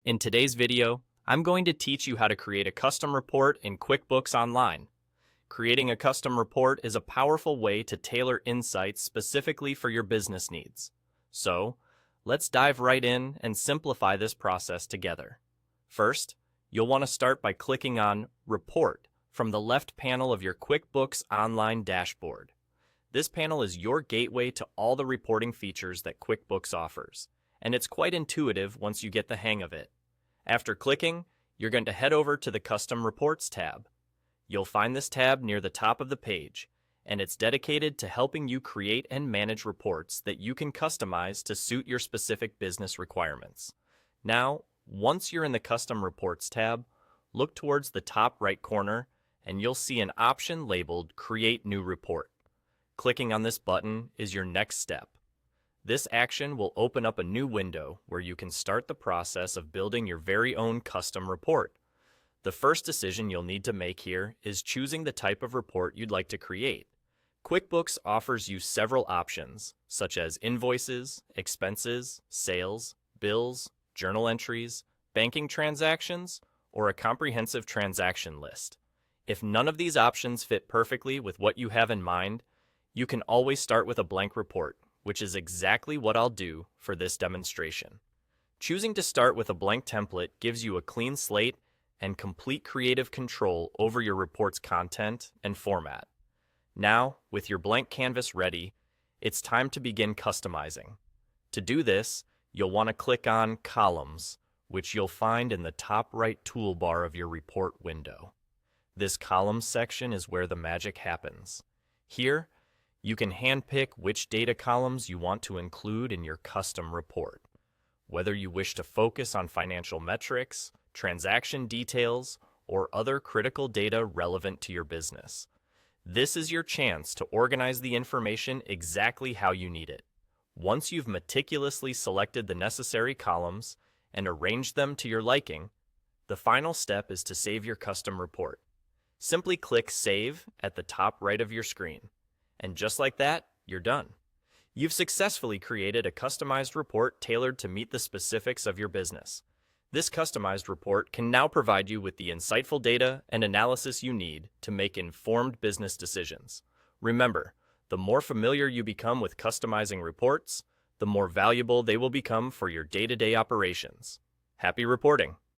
In today's video, I'm going to teach you how to create a custom report in QuickBooks Online. Creating a custom report is a powerful way to tailor insights specifically for your business needs. So, let's dive right in and simplify this process together. First, you'll want to start by clicking on Report from the left panel of your QuickBooks Online dashboard. This panel is your gateway to all the reporting features that QuickBooks offers, and it's quite intuitive once you get the hang of it. After clicking, you're going to head over to the Custom Reports tab. You'll find this tab near the top of the page, and it's dedicated to helping you create and manage reports that you can customize to suit your specific business requirements. Now, once you're in the Custom Reports tab, look towards the top right corner, and you'll see an option labeled Create New Report. Clicking on this button is your next step. This action will open up a new window where you can start the process of building your very own custom report. The first decision you'll need to make here is choosing the type of report you'd like to create. QuickBooks offers you several options, such as invoices, expenses, sales, bills, journal entries, banking transactions, or a comprehensive transaction list. If none of these options fit perfectly with what you have in mind, you can always start with a blank report, which is exactly what I'll do for this demonstration. Choosing to start with a blank template gives you a clean slate and complete creative control over your report's content and format. Now, with your blank canvas ready, it's time to begin customizing. To do this, you'll want to click on Columns, which you'll find in the top right toolbar of your report window. This Columns section is where the magic happens. Here, you can handpick which data columns you want to include in your custom report. Whether you wish to focus on financial metrics, transaction details, or other critical data relevant to your business. This is your chance to organize the information exactly how you need it. Once you've meticulously selected the necessary columns and arranged them to your liking, the final step is to save your custom report. Simply click Save at the top right of your screen. And just like that, you're done. You've successfully created a customized report tailored to meet the specifics of your business. This customized report can now provide you with the insightful data and analysis you need to make informed business decisions. Remember, the more familiar you become with customizing reports, the more valuable they will become for your day-to-day operations. Happy reporting!